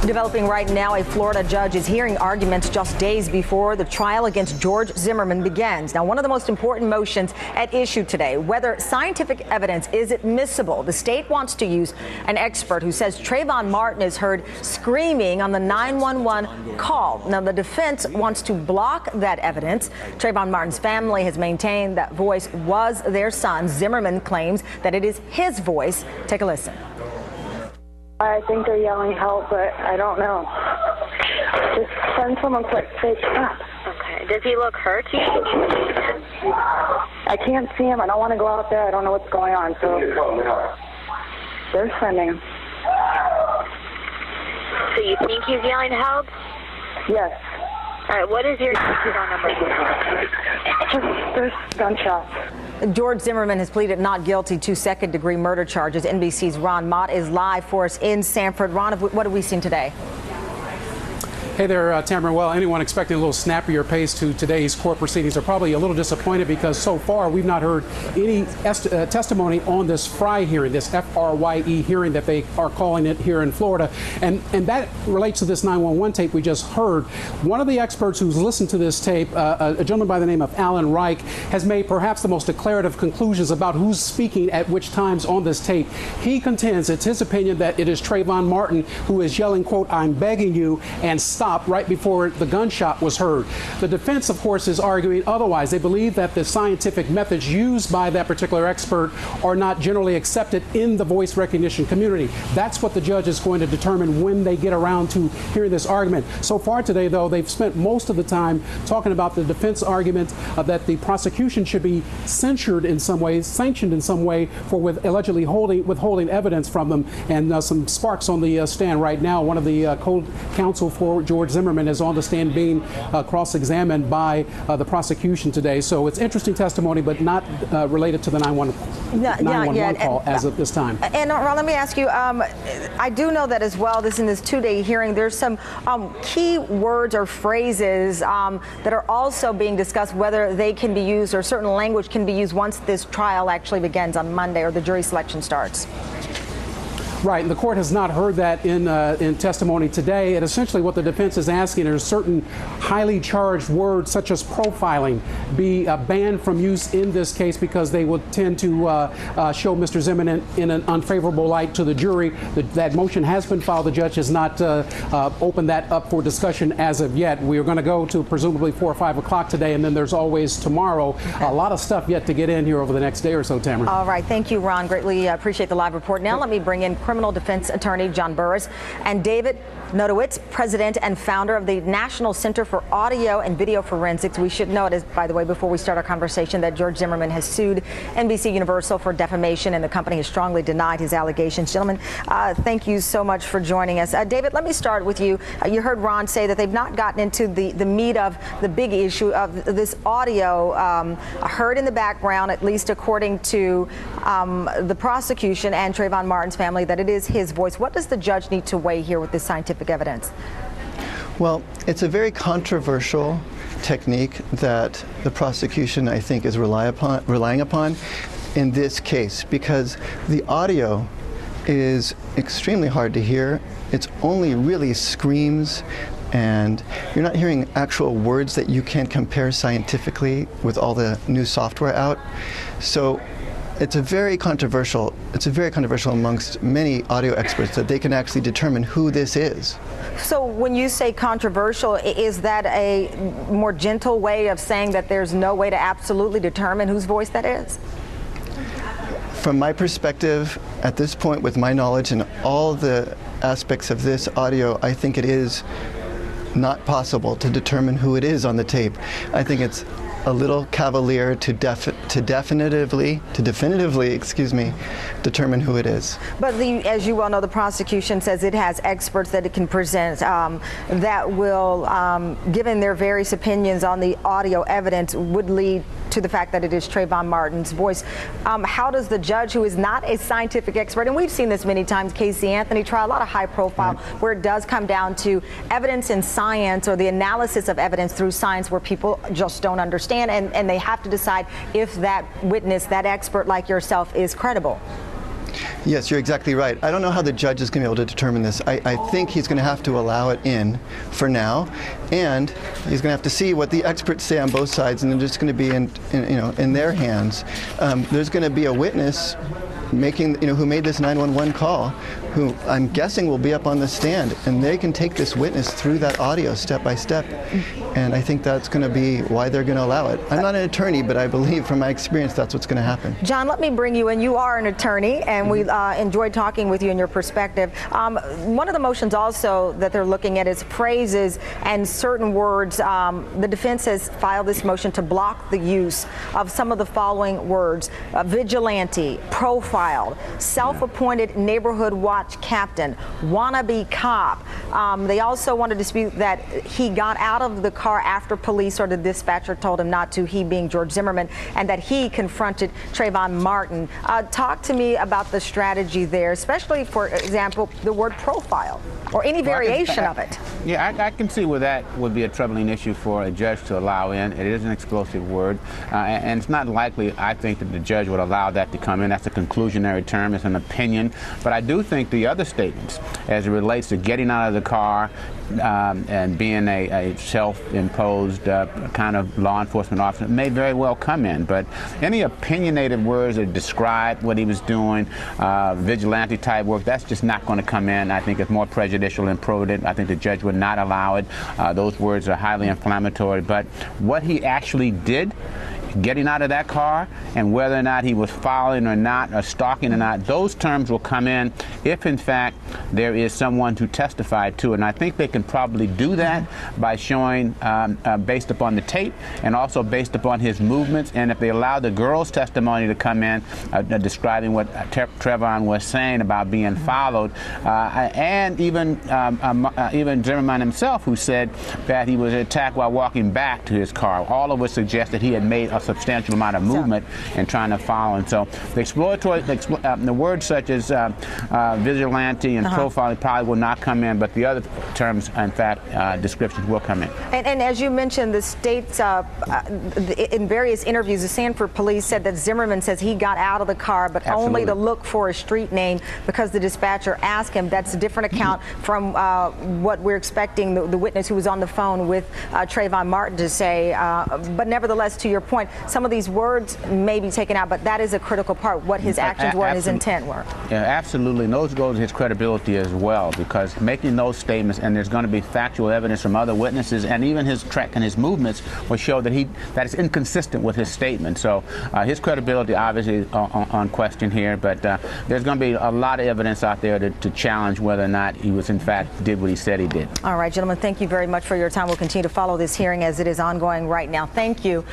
Developing right now, a Florida judge is hearing arguments just days before the trial against George Zimmerman begins. Now, one of the most important motions at issue today, whether scientific evidence is admissible. The state wants to use an expert who says Trayvon Martin is heard screaming on the 911 call. Now, the defense wants to block that evidence. Trayvon Martin's family has maintained that voice was their son. Zimmerman claims that it is his voice. Take a listen. I think they're yelling help, but I don't know. Just send someone quick. Say stop. Okay. Does he look hurt to you? I can't see him. I don't want to go out there. I don't know what's going on. So they're sending him. So you think he's yelling help? Yes. All right. What is your phone number? There's gunshots. George Zimmerman has pleaded not guilty to second-degree murder charges. NBC's Ron Mott is live for us in Sanford. Ron, what have we seen today? Hey there, Tamara. Well, anyone expecting a little snappier pace to today's court proceedings are probably a little disappointed because so far we've not heard any testimony on this FRYE hearing, this F-R-Y-E hearing that they are calling it here in Florida. And that relates to this 911 tape we just heard. One of the experts who's listened to this tape, a gentleman by the name of Alan Reich, has made perhaps the most declarative conclusions about who's speaking at which times on this tape. He contends it's his opinion that it is Trayvon Martin who is yelling, quote, "I'm begging you," and stop right before the gunshot was heard. The defense, of course, is arguing otherwise. They believe that the scientific methods used by that particular expert are not generally accepted in the voice recognition community. That's what the judge is going to determine when they get around to hearing this argument. So far today, though, they've spent most of the time talking about the defense argument that the prosecution should be censured in some way, sanctioned in some way for allegedly withholding evidence from them. And some sparks on the stand right now. One of the co-counsel for George Zimmerman is on the stand being cross-examined by the prosecution today. So it's interesting testimony, but not related to the 911 call as of this time. And Ron, let me ask you, I do know that as well, in this two-day hearing, there's some key words or phrases that are also being discussed, whether they can be used or certain language can be used once this trial actually begins on Monday or the jury selection starts. Right, and the court has not heard that in testimony today. And essentially what the defense is asking is certain highly charged words such as profiling be banned from use in this case because they would tend to show Mr. Zimmerman in an unfavorable light to the jury. That motion has been filed. The judge has not opened that up for discussion as of yet. We are going to go to presumably 4 or 5 o'clock today, and then there's always tomorrow. A lot of stuff yet to get in here over the next day or so, Tamara. All right, thank you, Ron. Greatly appreciate the live report. Now let me bring in criminal defense attorney John Burris and David Notowitz, president and founder of the National Center for Audio and Video Forensics. We should note, by the way, before we start our conversation, that George Zimmerman has sued NBC Universal for defamation, and the company has strongly denied his allegations. Gentlemen, thank you so much for joining us. David, let me start with you. You heard Ron say that they've not gotten into the meat of the big issue of this audio heard in the background, at least according to the prosecution and Trayvon Martin's family, that it is his voice. What does the judge need to weigh here with this scientific evidence? Well, it's a very controversial technique that the prosecution, I think, is relying upon in this case, because the audio is extremely hard to hear. It's only really screams, and you're not hearing actual words that you can compare scientifically with all the new software out. So it's very controversial amongst many audio experts that they can actually determine who this is. So when you say controversial, is that a more gentle way of saying that there's no way to absolutely determine whose voice that is? From my perspective, at this point, with my knowledge and all the aspects of this audio, I think it is not possible to determine who it is on the tape. I think it's a little cavalier to definitively determine who it is. But as you well know, the prosecution says it has experts that it can present that will, given their various opinions on the audio evidence, would lead to the fact that it is Trayvon Martin's voice. How does the judge, who is not a scientific expert, and we've seen this many times, Casey Anthony trial, a lot of high profile, where it does come down to evidence in science or the analysis of evidence through science where people just don't understand, and they have to decide if that witness, that expert like yourself, is credible. Yes, you're exactly right. I don't know how the judge is going to be able to determine this. I think he's going to have to allow it in for now, and he's going to have to see what the experts say on both sides, and they're just going to be in their hands. There's going to be a witness who made this 911 call, who I'm guessing will be up on the stand, and they can take this witness through that audio step by step, and I think that's going to be why they're going to allow it. I'm not an attorney, but I believe from my experience that's what's going to happen. John, let me bring you in. You are an attorney, and we enjoyed talking with you and your perspective. One of the motions also that they're looking at is phrases and certain words. The defense has filed this motion to block the use of some of the following words: vigilante, profiled, self-appointed neighborhood watch captain, wannabe cop. They also want to dispute that he got out of the car after police or the dispatcher told him not to, he being George Zimmerman, and that he confronted Trayvon Martin. Talk to me about the strategy there, especially, for example, the word profile or any variation of it. Yeah, I can see where that would be a troubling issue for a judge to allow in. It is an explosive word, and it's not likely, I think, that the judge would allow that to come in. That's a conclusionary term. It's an opinion. But I do think the other statements, as it relates to getting out of the car and being a self-imposed kind of law enforcement officer, may very well come in. But any opinionated words that describe what he was doing, vigilante type work, that's just not going to come in. I think it's more prejudicial and probative. I think the judge would not allow it. Those words are highly inflammatory. But what he actually did, getting out of that car, and whether or not he was following or not, or stalking or not, those terms will come in if, in fact, there is someone to testify to. And I think they can probably do that by showing, based upon the tape and also based upon his movements. And if they allow the girl's testimony to come in, describing what Trayvon was saying about being followed, and even Zimmerman himself, who said that he was attacked while walking back to his car, all of which suggest that he had made a substantial amount of movement in trying to follow. And so the exploratory, the words such as vigilante and profiling probably will not come in, but the other terms, in fact, descriptions will come in. And as you mentioned, the states, in various interviews, the Sanford police said that Zimmerman says he got out of the car, but only to look for a street name because the dispatcher asked him. That's a different account from what we're expecting the witness who was on the phone with Trayvon Martin to say. But nevertheless, to your point, some of these words may be taken out, but that is a critical part, what his actions were and his intent were. Yeah, absolutely. And those go to his credibility as well, because making those statements, and there's going to be factual evidence from other witnesses, and even his track and his movements will show that that is inconsistent with his statement. So his credibility obviously is on question here, but there's going to be a lot of evidence out there to challenge whether or not he was, in fact, did what he said he did. All right, gentlemen, thank you very much for your time. We'll continue to follow this hearing as it is ongoing right now. Thank you.